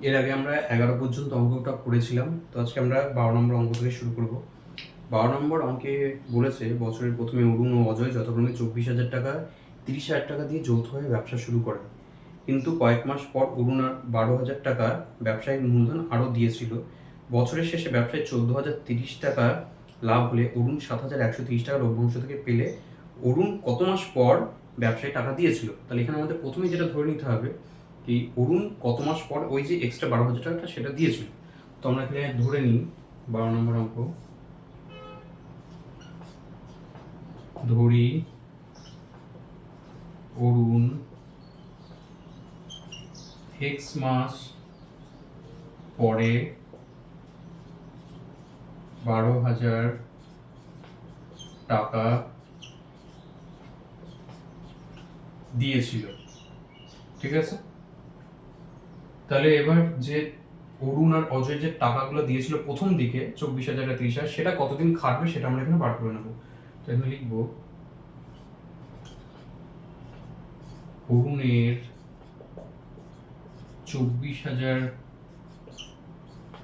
এর আগে আমরা 11 পর্যন্ত অঙ্কটা করেছিলাম, তো আজকে আমরা 12 নম্বর অঙ্ক থেকে শুরু করব। 12 নম্বর অঙ্কে বলেছে বছরের প্রথমে অরুণ ও অজয় যথাক্রমে 24,000 টাকা 30,000 টাকা দিয়ে যৌথভাবে ব্যবসা শুরু করেন, কিন্তু কয়েক মাস পর অরুণ আর 12,000 টাকা ব্যবসায়িক মূলধন আরও দিয়েছিল। বছরের শেষে ব্যবসায় 14,030 টাকা লাভ হলে অরুণ 7,130 টাকা লভ্যাংশ থেকে পেলে অরুণ কত মাস পর ব্যবসায় টাকা দিয়েছিল। তাহলে এখানে আমাদের প্রথমে যেটা ধরে নিতে হবে কি অরুণ কত মাস পর ওই যে এক্সট্রা 12,000 টাকাটা সেটা দিয়েছিল। তো আমরা এখানে ধরে নিই 12 নম্বর অঙ্ক ধরি অরুণ এক্স মাস পরে 12,000 টাকা দিয়েছিল, ঠিক আছে। তাহলে এবার যে অরুণ আর অজয় যে টাকাগুলো দিয়েছিল প্রথম দিকে 24,000 আর 30,000, সেটা কতদিন খাটবে সেটা আমরা এখানে বার করে নেবো। তো এখানে লিখবো অরুণের 24,000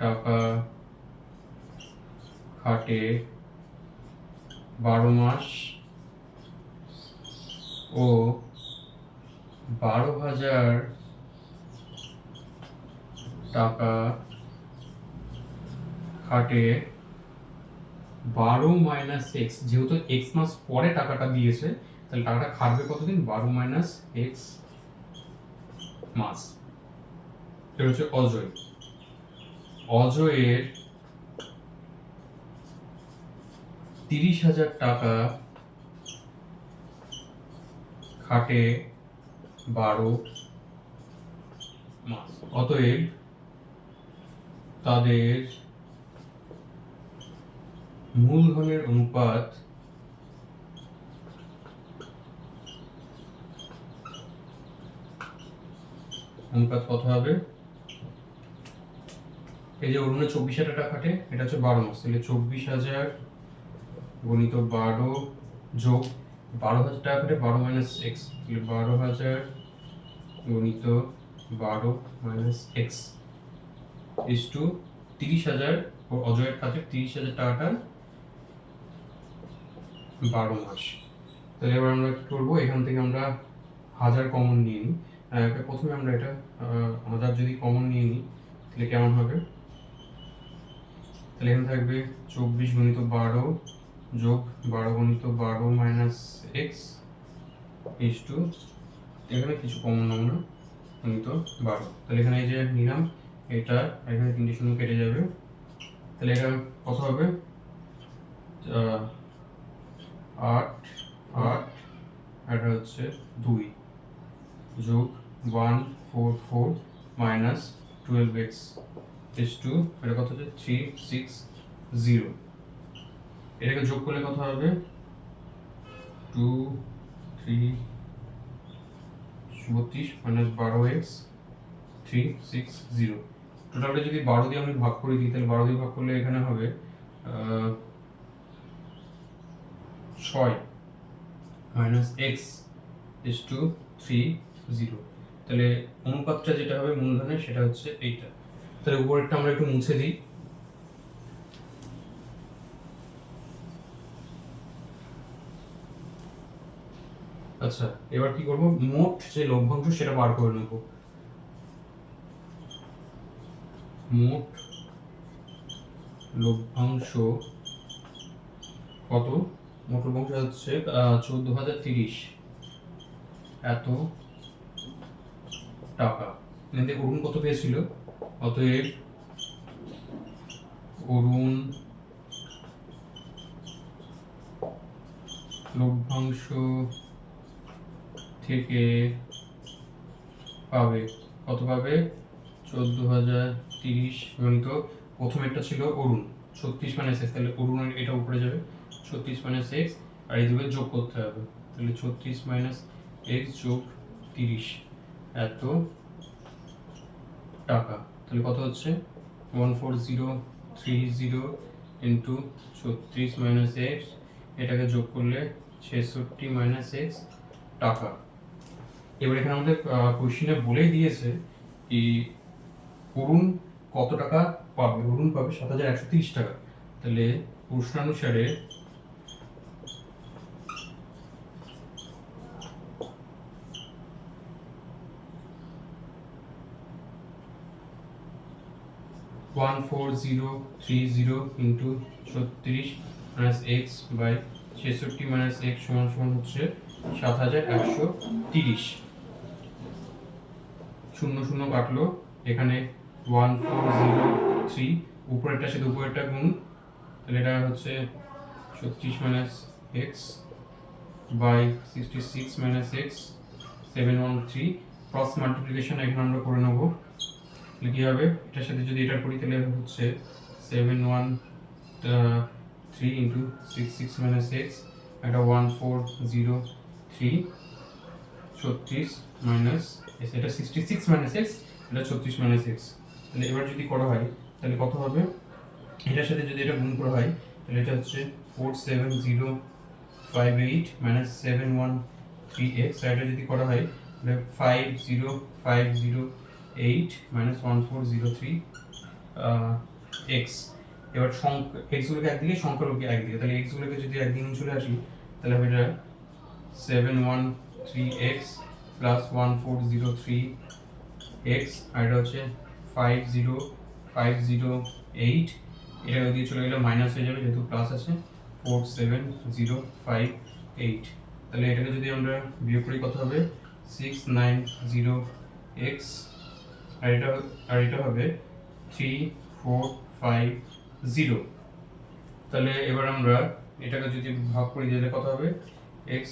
টাকা খাটে 12 মাস ও 12,000 টাকা খাটে 12 মাইনাস এক্স, যেহেতু এক্স মাস পরে টাকাটা দিয়েছে তাহলে টাকাটা খাটবে কতদিন, 12 মাইনাস এক্স মাস। এটা হচ্ছে অজয়। অজয়ের 30,000 টাকা খাটে 12 মাস, অতএব তাদের মূলধনের অনুপাত কত হবে। এই যে অরুণের 24,000 টাকা খাটে, এটা হচ্ছে 12 মাস, তাহলে 24,000 গুণিত 12 যোগ 12,000 টাকা খাটে 12 মাইনাস এক্স, তাহলে 12,000 গুণিত 12 মাইনাস এক্স ইস টু 30,000। অজয়ের কাছে 30,000 টাকাটা 12 মাস। তাহলে এবার আমরা কি করবো, এখান থেকে আমরা 1000 কমন নিয়ে নিই। প্রথমে আমরা এটা 1000 যদি কমন নিয়ে নিই তাহলে কেমন হবে, তাহলে এখানে থাকবে 24 গুণিত 12 যোগ 12 গুণিত 12 মাইনাস এক্স ইস টু, এখানে কিছু কমন নাম না, গুণিত 12। তাহলে এখানে এই যে নিলাম এটা, এখানে 3টে শূন্য কেটে যাবে, তাহলে এটা কত হবে, 8 8 এটা হচ্ছে 2 যোগ 144 মাইনাস 12x ইস টু, এটা কত হচ্ছে 360। এটাকে যোগ করলে কত হবে, 2 3 32 মাইনাস 12x 360। টোটালটা যদি 12 দিয়ে আমি ভাগ করে দিই তাহলে 12 দিয়ে ভাগ করলে এখানে হবে 6 মাইনাস এক্স ইস টু 30। তাহলে অনুপাতটা যেটা হবে মূলধনের সেটা হচ্ছে এইটা। তাহলে উপরেরটা আমরা একটু মুছে দিই। আচ্ছা, এবার কি করব, মোট যে লভ্যাংশ সেটা বার করে নেব। মোট লভ্যাংশ কত, মোট লভ্যাংশ হচ্ছে 14,030 এত টাকা। এখানে অরুণ কত পেয়েছিল, অতএব অরুণ লভ্যাংশ থেকে পাবে কত, পাবে 14,030 গণিত প্রথমেরটা ছিল অরুণ 36 মাইনাস এক্স, তাহলে অরুণের এটা উপরে যাবে 36 মাইনাস এক্স, আর এই দুটো যোগ করতে হবে, তাহলে 36 মাইনাস এক্স যোগ 30 এত টাকা। তাহলে কত হচ্ছে 14030 ইন্টু 36 মাইনাস এক্স, এটাকে যোগ করলে 66 মাইনাস এক্স টাকা। এবার এখানে আমাদের কোশ্চেনে বলেই দিয়েছে কি অরুণ কত টাকা পাবে? অরুণ পাবে 7,130 টাকা। তাহলে প্রশ্নানুসারে one four zero three zero into 36 minus x by 66 minus x সমান সমান হচ্ছে 7,130। শূন্য শূন্য কাটলো, এখানে 1403, উপরেরটার সাথে উপরেরটা গুণ, তাহলে এটা হচ্ছে 36 minus x by 66 minus x 713। Cross multiplication এখানে আমরা করে নেবো। তাহলে কী হবে, এটার সাথে যদি এটা করি তাহলে হচ্ছে 713 ইন্টু 66 মাইনাস এক্স, এটা 1403 36 মাইনাস এটা 66 মাইনাস এক্স, এটা 36 মাইনাস এক্স। তাহলে এবার যদি করা হয় তাহলে কত হবে, এটার সাথে যদি এটা গুণ করা হয় তাহলে এটা হচ্ছে 47058 মাইনাস 713x, আর এটা যদি করা হয় তাহলে 50508 মাইনাস 1403 এক্স। এবার এক্সগুলোকে একদিকে, সংখ্যাগুলোকে একদিকে, তাহলে এক্সগুলোকে যদি একদিকে চলে আসি তাহলে হবে এটা 713x প্লাস 1403x, আর এটা হচ্ছে 50508, এটা ওদিকে চলে গেলে মাইনাস হয়ে যাবে যেহেতু প্লাস আছে 47058। তাহলে এটাকে যদি আমরা বিয়োগ করি কত হবে 690x, আর এটা হবে 3450। তাহলে এবার আমরা এটাকে যদি ভাগ করি তাহলে কত হবে x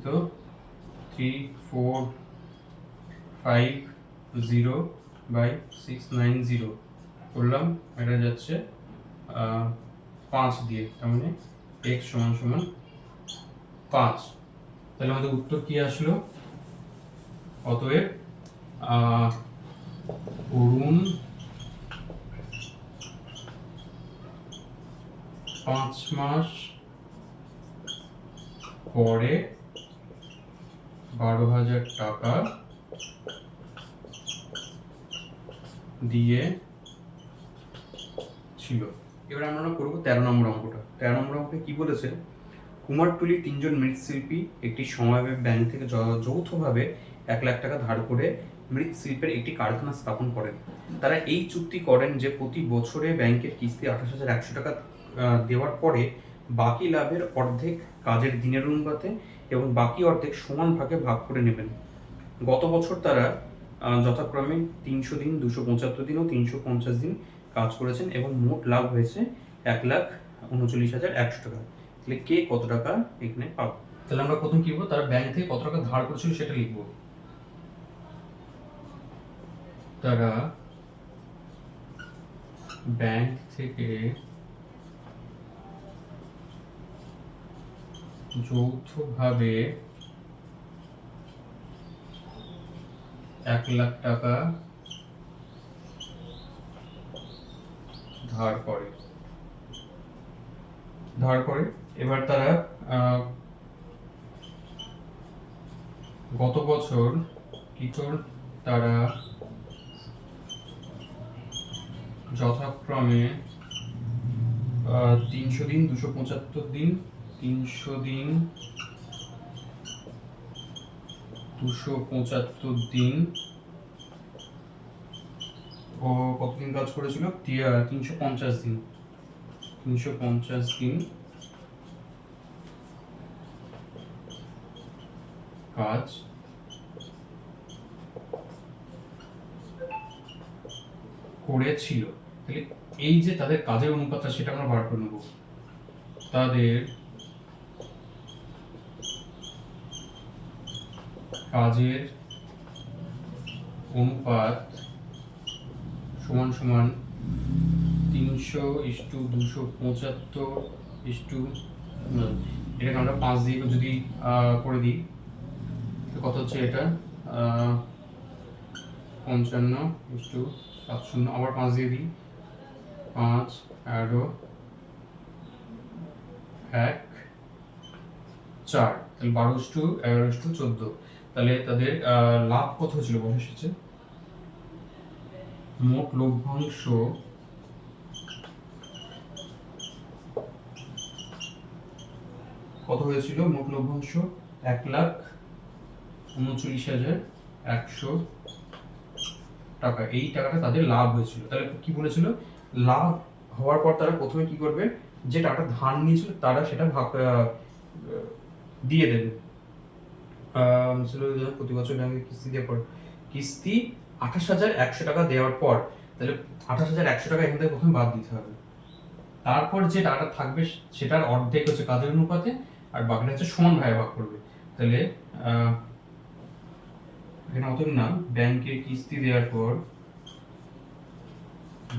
তো 3450 বাই 690 করলাম, এটা যাচ্ছে 5 দিয়ে, তার মানে x সমান সমান 5। তাহলে আমাদের উত্তর কি আসলো, অতএব অরুণ 5 মাস পরে 12,000 টাকা দিয়ে ছিল। এবার আমরা করবো 13 নম্বর অঙ্কটা। 13 নম্বর অঙ্কে কি বলেছে, কুমারটুলি 3 জন মৃৎশিল্পী একটি সমবায় ব্যাংক থেকে যৌথভাবে 1 লাখ টাকা ধার করে মৃৎশিল্পের একটি কারখানা স্থাপন করেন। তারা এই চুক্তি করেন যে প্রতি বছরে ব্যাংকের কিস্তি 28,100 টাকা দেওয়ার পরে বাকি লাভের অর্ধেক কাজের দিনের অনুপাতে এবং বাকি অর্ধেক সমান ভাগে ভাগ করে নেবেন। গত বছর তারা যথাক্রমে 300 দিন, 275 দিন ও 350 দিন কাজ করেছেন এবং মোট লাভ হয়েছে 1,39,100 টাকা। তাহলে কে কত টাকা এখানে পাবো? তাহলে আমরা প্রথম কি করবো, তারা ব্যাংক থেকে কত টাকা ধার করেছিল সেটা লিখবো। তারা ব্যাংক থেকে যৌথভাবে 1 লাখ টাকা ধার করে। এবার তারা গত বছর তারা যথাক্রমে 300 দিন, 275 দিন, 300 দিন, 275 দিন ও কতদিন কাজ করেছিল, 350 দিন, 350 দিন কাজ করেছিল। তাহলে এই যে তাদের কাজের অনুপাতটা সেটা আমরা বার করে নেব। তাদের কাজের অনুপাত সমান সমান 300:275 এটাকে আমরা 5 দিয়ে যদি করে দিই কত হচ্ছে, এটা 55:70, আবার 5 দিয়ে দিই, 5, 11, 1, 4, তাহলে 12:11:14। তাহলে তাদের লাভ কত হয়েছিল বসে এসেছে, মোট লভ্যাংশ কত হয়েছিল? মোট লভ্যাংশ 1,39,100 টাকা। এই টাকাটা তাদের লাভ হয়েছিল। তাহলে কি বলেছিল? লাভ হওয়ার পর তারা প্রথমে কি করবে, যে টাকাটা ধার নিয়েছিল তারা সেটা ভাগ দিয়ে দেবে। প্রতি বছর ব্যাংকে কিস্তি দেওয়ার পর কিস্তি 28,100 টাকা দেওয়ার পর, তাহলে 28,100 টাকা এখান থেকে প্রথমে বাদ দিতে হবে। তারপর যে টাকাটা থাকবে সেটার অর্ধেক হচ্ছে কাজের অনুপাতে, আর বাকিটা হচ্ছে সমান ভাগে ভাগ করবে। তাহলে এখানে অত না, ব্যাংকের কিস্তি দেওয়ার পর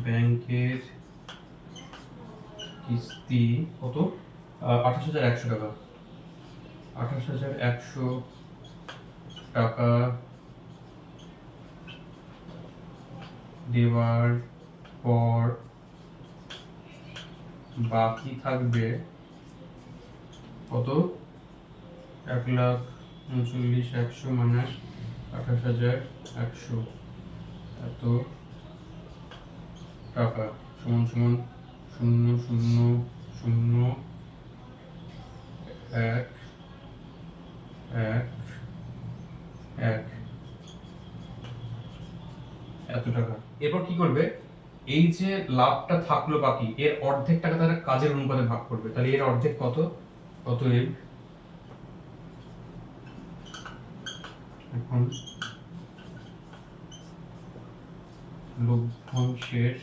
ব্যাংকের কিস্তি কত? 28,100 টাকা। 28,100 টাকা দেওয়ার পর বাকি থাকবে কত? 1,39,100 মাইনাস 28,100 এত টাকা সমান সমান 0,0,0,1,1,1 এত টাকা। এরপর কি করবে? এই যে লাভটা থাকলো বাকি, এর অর্ধেক টাকা তারা কাজের অনুপাতে ভাগ করবে। তাহলে এর অর্ধেক কত? অতএব এখন লভ্যাংশের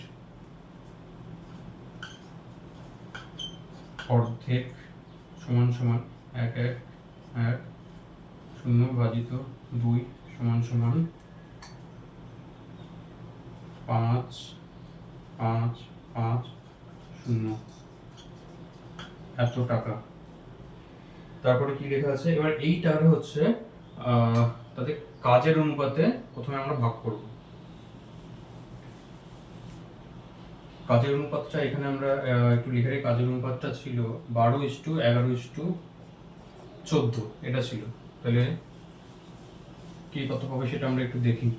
অর্ধেক সমান সমান 1,1,1,0 ভাজিত 2 সমান সমান 5,5,5,0 এত টাকা। তারপরে কি লেখা আছে? এবার এই টাকাটা হচ্ছে তাদের কাজের অনুপাতে প্রথমে আমরা ভাগ করব। কাজের অনুপাতটা এখানে আমরা একটু লিখে রাখি। কাজের অনুপাতটা ছিল 12:11:14 এটা ছিল। তাহলে কি কত পাবে সেটা আমরা একটু দেখি।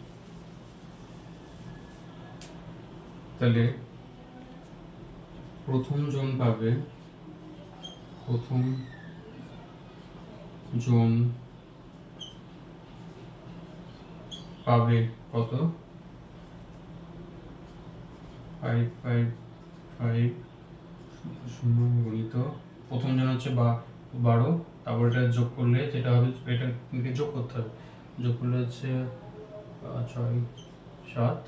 তাহলে প্রথম জন পাবে কত? 5,5,5 গণিত প্রথম জন হচ্ছে 12, তারপর এটা যোগ করলে যেটা হবে, এটা যোগ করতে হবে, যোগ করলে হচ্ছে 6, 7,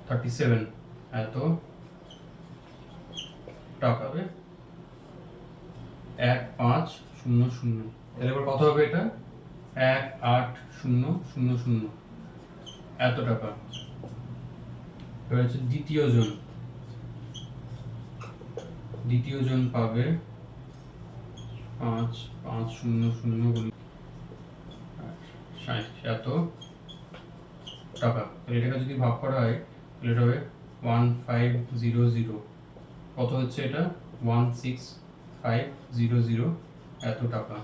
37 এত টাকা হবে। 1,5,0,0 তাহলে এবার কত হবে? এটা 1,8,0,0,0 এত টাকা। এবার হচ্ছে দ্বিতীয় জন পাবে 5,5,0,0 60 এত টাকা। তাহলে এটাকে যদি ভাগ করা হয় তাহলে এটা হবে 1,5,0,0 কত হচ্ছে? এটা 1,6,5,0,0 এত টাকা।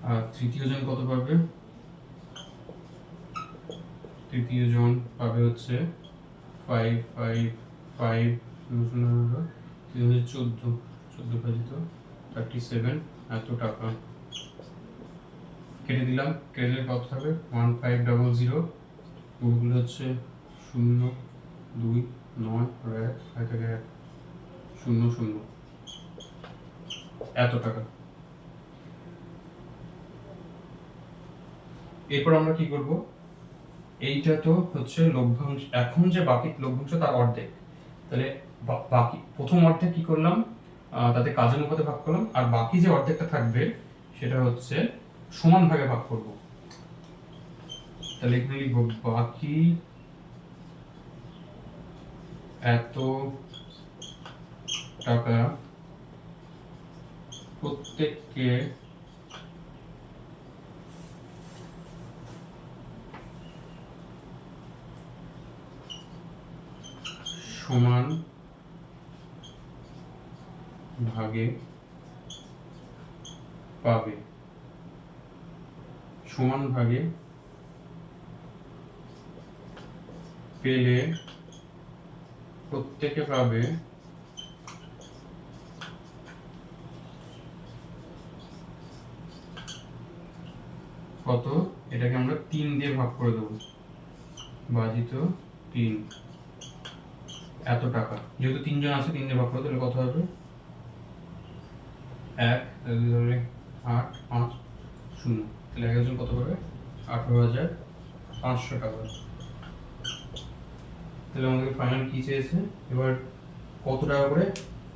আর তৃতীয় জন কত পাবে? তৃতীয় জন পাবে হচ্ছে 5,5,5,0,0 14 ভাজিত 37 এত টাকা। কেটে দিলাম, কেটে দিলে কত হবে? 1,5,0,0 গুণগুলো হচ্ছে 0, 2, 9 আর 1 থেকে 1 0 0 এত টাকা। এরপর আমরা কি করব? এইটা তো হচ্ছে লভ্যাংশ। এখন যে বাকি লভ্যাংশ তার অর্ধেক। তাহলে বাকি প্রথম অর্ধেক কি করলাম? তাদের কাজের অনুপাতে ভাগ করলাম, আর বাকি যে অর্ধেকটা থাকবে সেটা হচ্ছে সমান ভাগে ভাগ করব। তাহলে এখানে লিখব বাকি এত টাকা প্রত্যেককে সমান ভাগে পাবে। সমান ভাগে পেলে প্রত্যেকে পাবে কত, এটাকে আমরা 3 দিয়ে ভাগ করে দেবো, ভাজিত 3, এত টাকা। যেহেতু 3 জন আছে 3 দিয়ে ভাগ করে, তাহলে কত হবে? 1, 8, 5, 0, তাহলে একজন কত পাবে? 18,500 টাকা। তাহলে আমাদের ফাইনাল কি চেয়েছে? এবার কত টাকা করে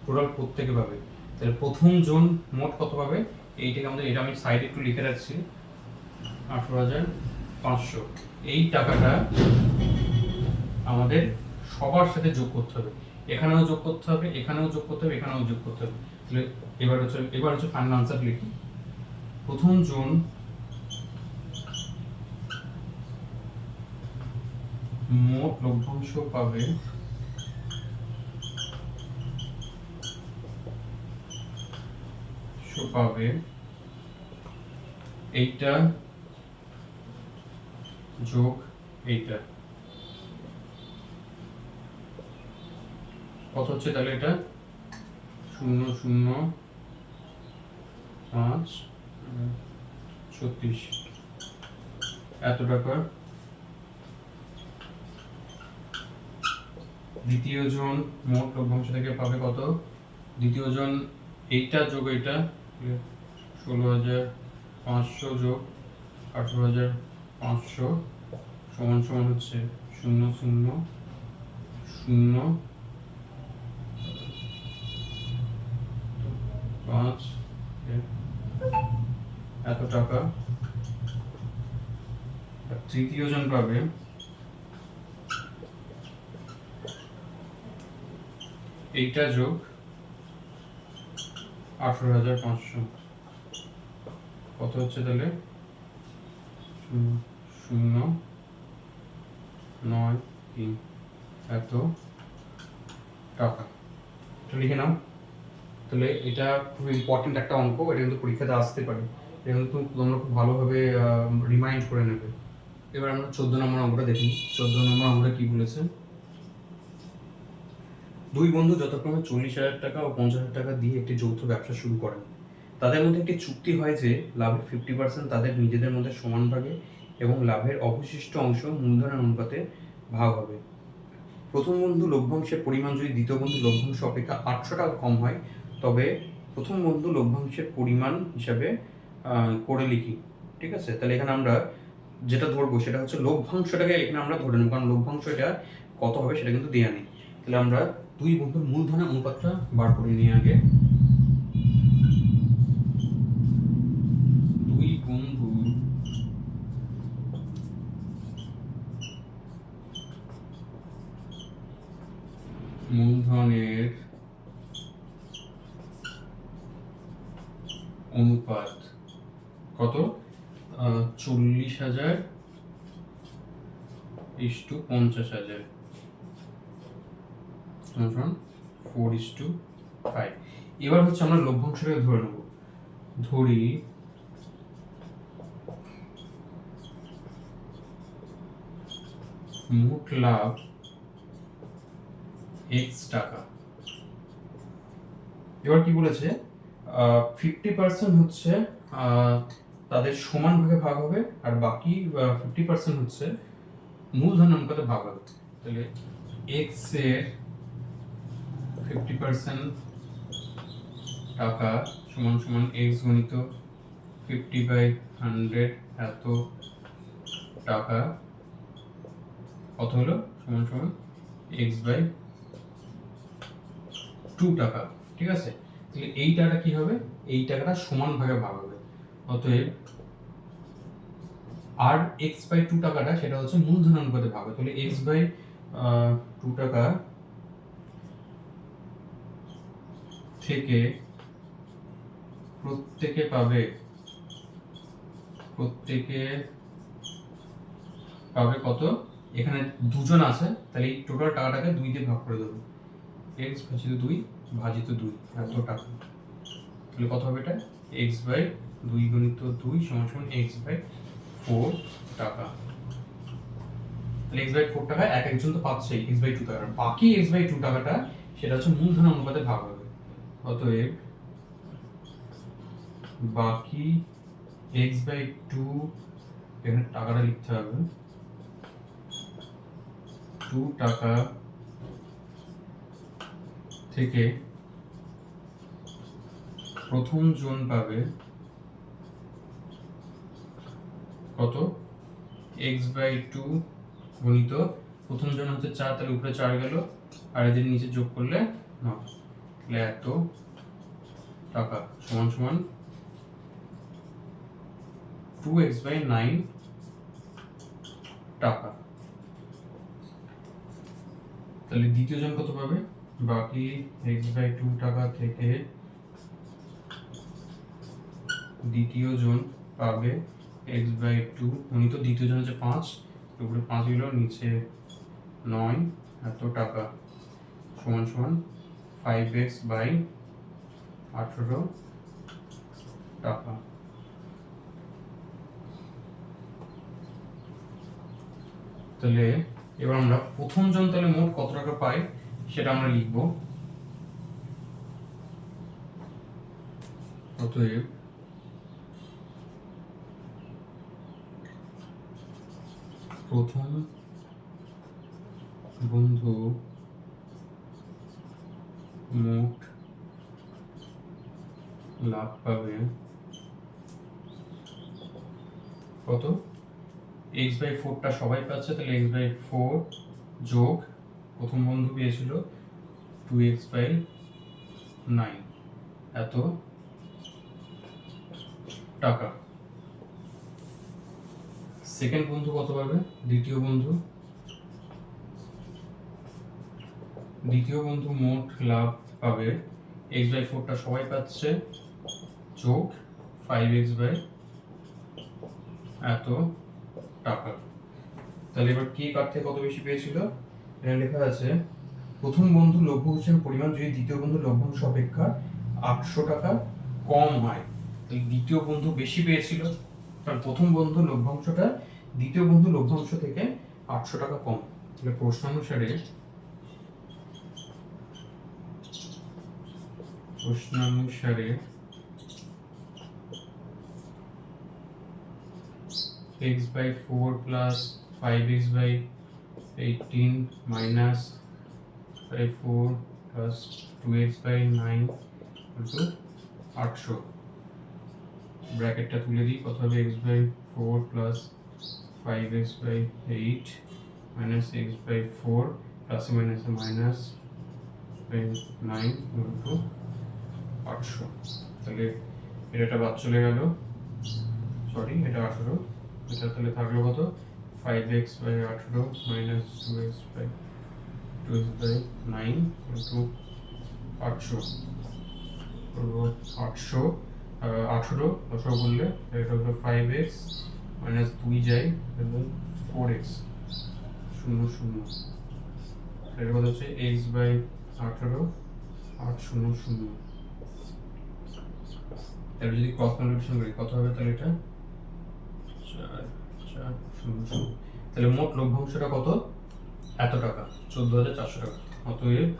টোটাল প্রত্যেকে পাবে। তাহলে প্রথম জন মোট কত পাবে এইটাকে আমাদের, এটা আমি সাইডে একটু লিখে রাখছি, 18,500। এই টাকাটা আমাদের সবার সাথে যোগ করতে হবে, এখানেও যোগ করতে হবে, এখানেও যোগ করতে হবে, এখানেও যোগ করতে হবে। তাহলে এবার হচ্ছে ফাইনাল আনসার লিখি। প্রথম জন মোট লভ্যাংশ পাবে এইটা যোগ এইটা, কত হচ্ছে তাহলে? এটা 0,0,5, 36, এত টাকা। দ্বিতীয় জন মোট লভ্যাংশ থেকে পাবে কত? দ্বিতীয় জন এইটা যোগ এইটা, 16,500 যোগ 18,500 সমান সমান হচ্ছে 0,0,0,5 এত টাকা। তৃতীয় জন পাবে এইটা যোগ 18,500, কত হচ্ছে তাহলে? 0,0,9,3 এত টাকা। এটা লিখে নাও। তাহলে এটা খুব ইম্পর্টেন্ট একটা অঙ্ক, এটা কিন্তু পরীক্ষাতে আসতে পারে, এটা কিন্তু তোমরা খুব ভালোভাবে রিমাইন্ড করে নেবে। এবার আমরা 14 নম্বর অঙ্কটা দেখি। 14 নম্বর অঙ্কটা কি বলেছে? দুই বন্ধু যথাক্রমে 40,000 টাকা ও 50,000 টাকা দিয়ে একটি যৌথ ব্যবসা শুরু করেন। তাদের মধ্যে একটি চুক্তি হয় যে লাভের 50% তাদের নিজেদের মধ্যে সমান ভাগে এবং লাভের অবশিষ্ট অংশ মূলধনের অনুপাতে ভাগ হবে। প্রথম বন্ধু লভ্যাংশের পরিমাণ যদি দ্বিতীয় বন্ধু লভ্যাংশ অপেক্ষা 800 টাকা কম হয়, তবে প্রথম বন্ধু লভ্যাংশের পরিমাণ হিসাবে করে লিখি। ঠিক আছে? তাহলে এখানে আমরা যেটা ধরবো সেটা হচ্ছে লভ্যাংশটাকে এখানে আমরা ধরে নেব, কারণ লভ্যাংশ এটা কত হবে সেটা কিন্তু দেওয়া নেই। তাহলে আমরা দুই বন্ধুর মূলধনের অনুপাতটা বার করে নিয়ে আগে। দুই বন্ধুর মূলধনের অনুপাত কত? 40,000 = 50,000, 4:5। এবার হচ্ছে আমরা লভ্যাংশটাকে ধরে নেব। ধরি মোট লাভ x টাকা। এবার কি বলেছে? 50% হচ্ছে তাদের সমান ভাগে ভাগ হবে, আর বাকি 50% হচ্ছে মূলধন অনুপাতে ভাগ হবে। তাহলে x এর 50% টাকা সমান সমান x গুণিত 50/100 এত টাকা, কত হলো? সমান সমান x/2 টাকা। ঠিক আছে? তাহলে এই টাকাটা কি হবে? এই টাকাটা সমান ভাগে ভাগ হবে। অতএব আর x/2 টাকাটা সেটা হচ্ছে মূলধন অনুপাতে ভাগ হবে। তাহলে x/2 টাকা থেকে প্রত্যেকে পাবে কত? এখানে দুজন আছে, তাহলে এই টোটাল টাকাটাকে 2 দিয়ে ভাগ করে দেবো, x ভাজিত 2 এত টাকা। তাহলে কত হবে? এটা x/2 গুণিত 2 সমান সমান x/2 4 টাকা। তাহলে x বাই 4 টাকা এক একজন তো পাচ্ছেই x বাই 2 টাকা, বাকি x বাই 2 টাকাটা সেটা হচ্ছে মূলধন অনুপাতে ভাগ হবে। অতএব বাকি x বাই 2, এখানে টাকাটা লিখতে হবে, 2 টাকা থেকে প্রথম জন পাবে কত, x বাই 2 গুণিত প্রথম জন হচ্ছে 4, তাহলে উপরে 4 গেল আর এদের নিচে যোগ করলে 9, তাহলে এত টাকা সমান সমান 2x বাই 9 টাকা। তাহলে দ্বিতীয় জন কত পাবে, বাকি x বাই 2 টাকা থেকে দ্বিতীয় জন পাবে x বাই 2 গুণিত দ্বিতীয় জন হচ্ছে 5, উপরে 5 গেল নিচে 9, এত টাকা সমান সমান 5x বাই 18 টাকা। তাহলে এবার আমরা প্রথম জন তাহলে মোট কত টাকা পাই সেটা আমরা লিখব। অতএব প্রথম বন্ধু মোট লাভ পাবে কত, x বাই 4 টা সবাই পাচ্ছে, তাহলে x বাই 4 যোগ প্রথম বন্ধু পেয়েছিল 2x বাই 9 এত টাকা। সেকেন্ড বন্ধু কত পাবে, দ্বিতীয় বন্ধু মোট লাভ পাবে x বাই 4 টা সবাই পাচ্ছে যোগ 5x বাই এত টাকা। তাহলে এবার কে কার থেকে কত বেশি পেয়েছিল, এখানে লেখা আছে প্রথম বন্ধু লভ্যাংশের পরিমাণ যদি দ্বিতীয় বন্ধু লভ্যাংশ অপেক্ষা 800 টাকা কম হয়, তাহলে দ্বিতীয় বন্ধু বেশি পেয়েছিল, কারণ প্রথম বন্ধু লভ্যাংশটা দ্বিতীয় বন্ধু লভ্যাংশ থেকে 800 টাকা কম। তাহলে প্রশ্নানুসারে x by 4 plus 5x by 18 minus 4 plus 2x by 9 into 800, ব্র্যাকেটটা তুলে দিই, কত হবে x by 4 plus 5x by 8 minus x by 4 plus minus minus 9 into 800, তাহলে এটা বাদ চলে গেল, সরি এটা 18, এটা তাহলে থাকলো কত 5x by 18 minus 2x by 9 into 800, 18 করলে এটা হলো 5x minus 2 যায় 4x 0 0, এটা কত হচ্ছে x by 18 800 0। তাহলে যদি ক্রস মাল্টিপ্লিকেশন করি কত হবে, তাহলে এটা 4 4 0 0, তাহলে মোট লভ্যাংশটা কত, এত টাকা 14400 টাকা। অতএব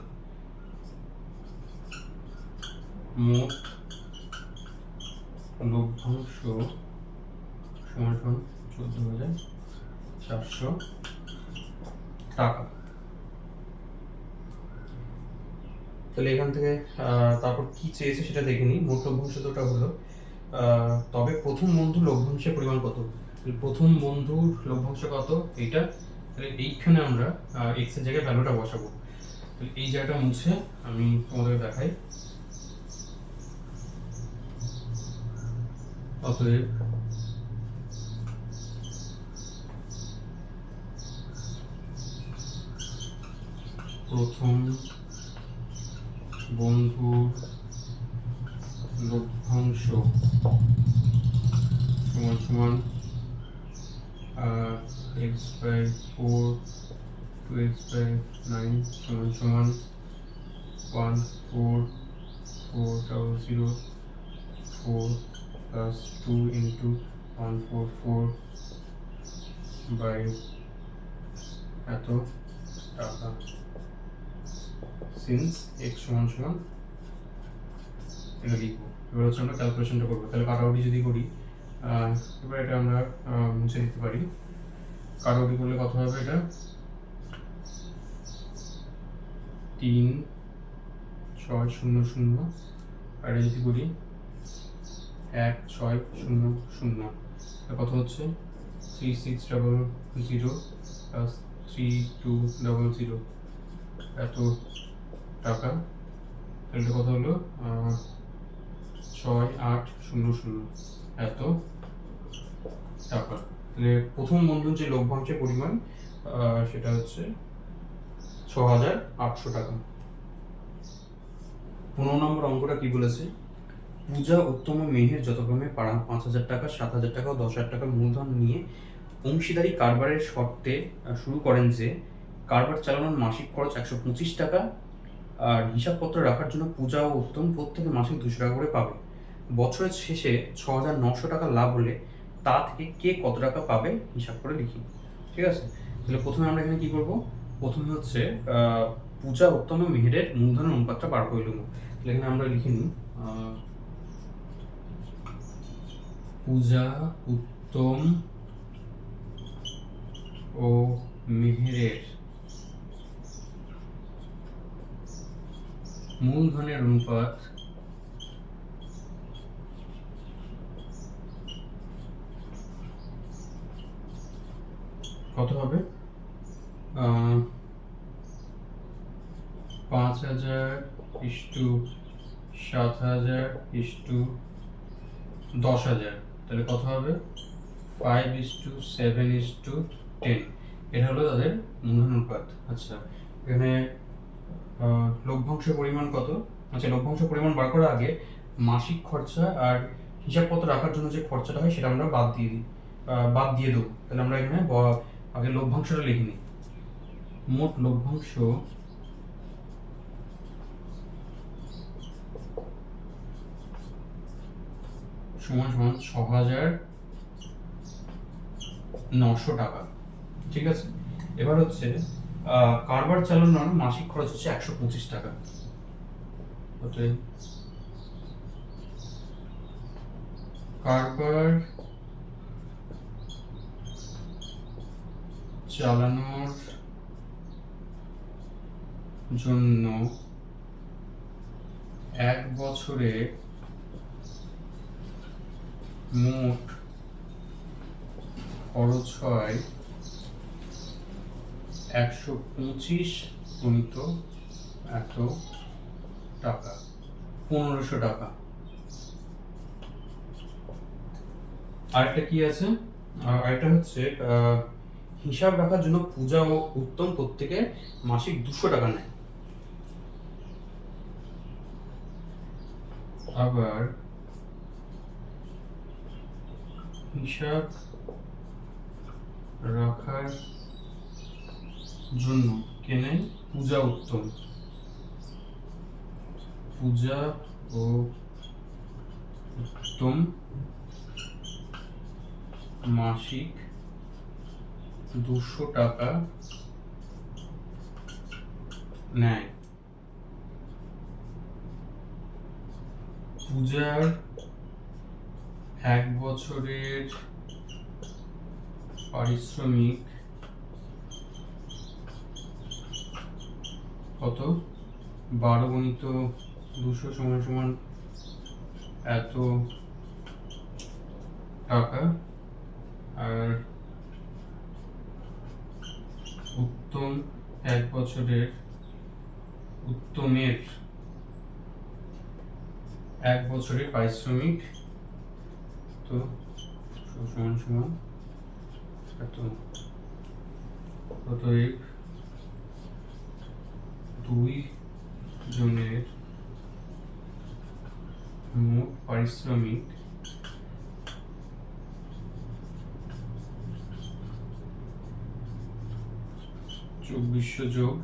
মোট লভ্যাংশ সমান সমান 14400 টাকা। তাহলে এখান থেকে তারপর কি চেয়েছে সেটা দেখে নিই। মোট লভ্যাংশ তো ওটা হলো, তবে প্রথম বন্ধু লভ্যাংশের পরিমাণ কত, প্রথম বন্ধুর লভ্যাংশ কত এইটা, তাহলে এইখানে আমরা x এর জায়গায় ভ্যালুটা বসাবো। তাহলে এই জায়গাটা মুছে আমি তোমাদের দেখাই। অতএব প্রথম বন্ধুর লভ্যাংশ সমান সমান x by 4 2x by 9 সমান সমান 14404 plus 2 into 144 বাই এত টাকা সিন্স এক্স সমান সমান এটা লিখবো। এবার হচ্ছে আমরা ক্যালকুলেশনটা করবো। তাহলে কাটাকুটি যদি করি, এবার এটা আমরা মুছে দিতে পারি। কাটাকুটি করলে কত হবে? এটা 3,600 আর এটা যদি করি 1,600 কত হচ্ছে? 3,600 প্লাস 3,200 এত টাকা। তাহলে কত হলো? 6,800 এত টাকা। তাহলে প্রথম বন্ধন যে লভ্যাংশের পরিমাণ সেটা হচ্ছে 6,800 টাকা। 15 নম্বর অঙ্কটা কি বলেছে? পূজা, উত্তম ও মেহের যথাক্রমে 5,000 টাকা, 7,000 টাকা ও 10,000 টাকা মূলধন নিয়ে অংশীদারি কারবারের শর্তে শুরু করেন যে কারবার চালানোর মাসিক খরচ 125 টাকা, আর হিসাবপত্র রাখার জন্য পূজা ও উত্তম প্রত্যেকে মাসিক 200 টাকা করে পাবে। বছরের শেষে 6,900 টাকা লাভ হলে তা থেকে কে কত টাকা পাবে হিসাব করে লিখি। ঠিক আছে? তাহলে প্রথমে আমরা এখানে কি করব? প্রথমে হচ্ছে পূজা, উত্তম ও মেহেরের মূলধনের অনুপাতটা বার করে নেব। তাহলে এখানে আমরা লিখে নিই পূজা, উত্তম ও মেহেরের মূলধনের অনুপাত কত হবে? 5,000:7,000:10,000। তাহলে কত হবে? 5:7:10। এটা হলো তাদের মূলধন অনুপাত। আচ্ছা, এখানে লভ্যাংশের পরিমাণ কত? আচ্ছা, লভ্যাংশের পরিমাণ বার করার আগে মাসিক খরচা আর হিসাবপত্র রাখার জন্য যে খরচাটা হয় সেটা আমরা বাদ দিয়ে দেবো। তাহলে আমরা এখানে আগে লভ্যাংশটা লিখে নিই। মোট লভ্যাংশ সমান সমান 6,900 টাকা। ঠিক আছে? এবার হচ্ছে কারবার চালানোর মাসিক খরচ হচ্ছে 125 টাকা। কারবার চালানোর জন্য 1 বছরে মোট খরচ হয় 125 গুণিত এত টাকা, 1,500 টাকা। আরেকটা কি আছে? আরেকটা হচ্ছে হিসাব রাখার জন্য পূজা ও উত্তম প্রত্যেকে মাসিক 200 টাকা নেয়। আবার হিসাব রাখার জন্য কে নেয়? পূজা, উত্তম। পূজা ও উত্তম মাসিক 200 টাকা নেয়। পূজার 1 বছরের পারিশ্রমিক কত? 12 গুণিত 200 সমান সমান এত টাকা। আর উত্তমের 1 বছরের পারিশ্রমিক তো সমান সমান এত। অতএব 2 জনের মোট পারিশ্রমিক 2,400 যোগ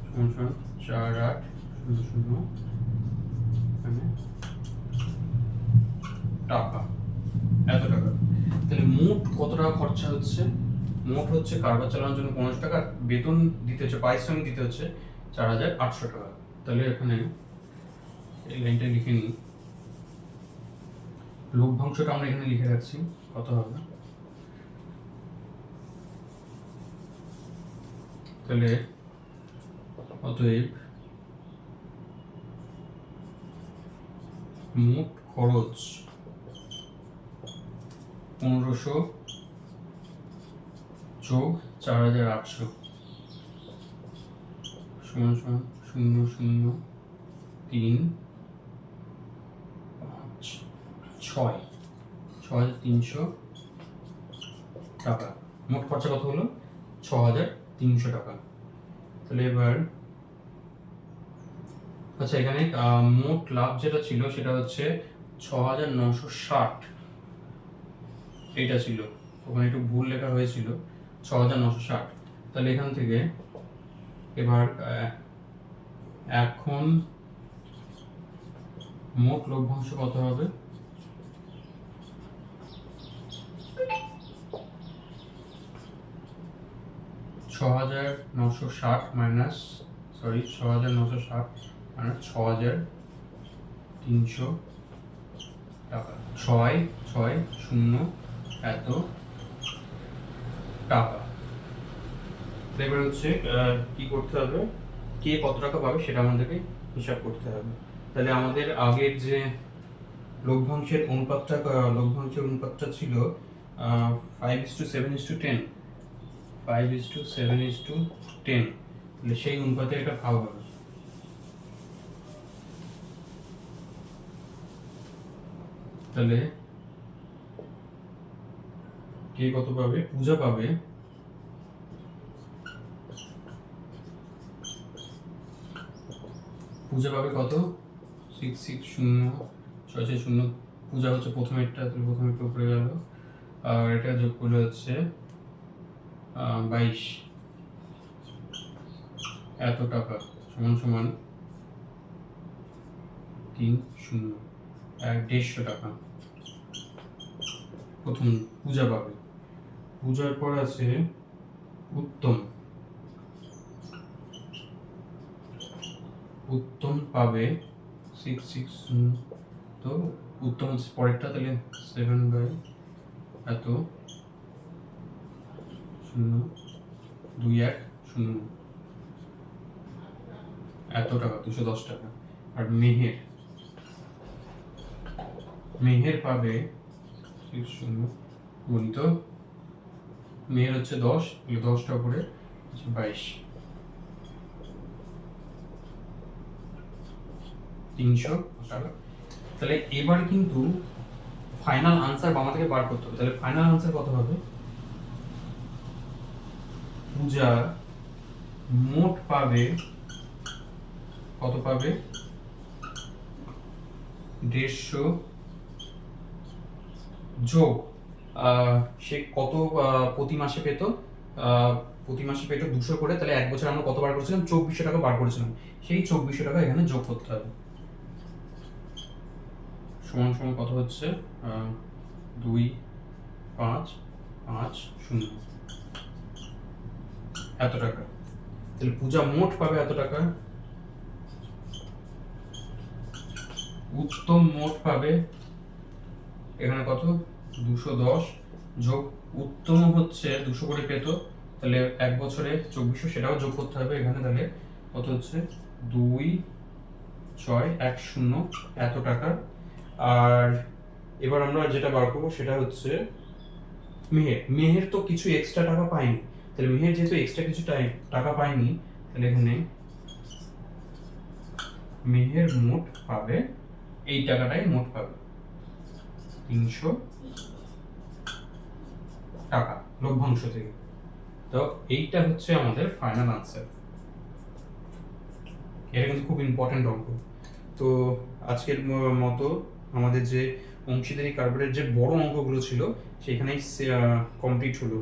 সমান সমান 4,800 টাকা, এত টাকা। তাহলে মোট কত টাকা খরচা হচ্ছে? মোট হচ্ছে কারবার চালানোর জন্য 15 টাকা, বেতন দিতে হচ্ছে, পারিশ্রমিক দিতে হচ্ছে 4,800 টাকা। তাহলে এখানে এই লাইনটা লিখে নিই, লভ্যাংশটা আমরা এখানে লিখে রাখছি কত হবে। তাহলে অতএব মোট খরচ 1500 যোগ 4,800 সমান সমান 6,3 টাকা। মোট খরচা কত হলো? 6,300 টাকা। তাহলে এবার আচ্ছা, এখানে মোট লাভ যেটা ছিল সেটা হচ্ছে 6,960, এইটা ছিল, ওখানে একটু ভুল লেখা হয়েছিল, 6,960। তাহলে এখান থেকে এবার এখন মোট লভ্যাংশ কত হবে? 6,960 মাইনাস 6,300 টাকা, 6,600 এত টাকা। এবার হচ্ছে কি করতে হবে, কে কত টাকা পাবে সেটা আমাদেরকে হিসাব করতে হবে। তাহলে আমাদের আগের যে লভ্যাংশের অনুপাতটা ছিল 5:7:10, 5:7:10, তাহলে সেই অনুপাতে এটা ভাগ হবে। তাহলে কে কত পাবে? পূজা পাবে 660,660। পূজা হচ্ছে প্রথমেরটা, তাহলে প্রথমেরটা উপরে গেল, আর এটা যোগ করলে হচ্ছে 22 এত টাকা সমান সমান 150 টাকা প্রথম পূজা পাবে। পূজার পর আছে উত্তম, উত্তম পাবে 660, তো উত্তম পরেরটা, তাহলে 7 বাই এত 0,21,0 এত টাকা, 210 টাকা। আর মেহের পাবে 60 গুণিত, মেহের হচ্ছে 10, 10টা উপরে 22, 300 টাকা। তাহলে এবার কিন্তু ফাইনাল আনসার বামা থেকে বার করতে হবে। তাহলে ফাইনাল আনসার কত হবে? পূজা মোট পাবে কত পাবে? 150 যোগ সে কত প্রতি মাসে পেত? প্রতি মাসে পেত 200 করে, তাহলে এক বছর আমরা কত বার করেছিলাম? 2400 টাকা বার করেছিলাম, সেই 2400 টাকা এখানে যোগ করতে হবে। সমান সমান কত হচ্ছে? 2,550 এত টাকা। তাহলে পূজা মোট পাবে এত টাকা, উত্তম মোট পাবে এখানে কত? 210 যোগ, উত্তম হচ্ছে 200 করে পেত, তাহলে এক বছরে 2400, সেটাও যোগ করতে হবে এখানে। তাহলে কত হচ্ছে? 2,610 এত টাকা। আর এবার আমরা যেটা বার করবো সেটা হচ্ছে মেহের তো কিছু এক্সট্রা টাকা পায়নি, তাহলে মেহের যেহেতু এক্সট্রা কিছু টাকা পায়নি, তাহলে এখানে মেহের মোট পাবে, এই টাকাটাই মোট পাবে 300 টাকা লভ্যাংশ থেকে। তো এইটা হচ্ছে আমাদের ফাইনাল আনসার। এটা কিন্তু খুব ইম্পর্টেন্ট অঙ্ক। তো আজকের মতো আমাদের যে অংশীদারি কারবারের যে বড় অঙ্কগুলো ছিল সেখানেই কমপ্লিট হলো।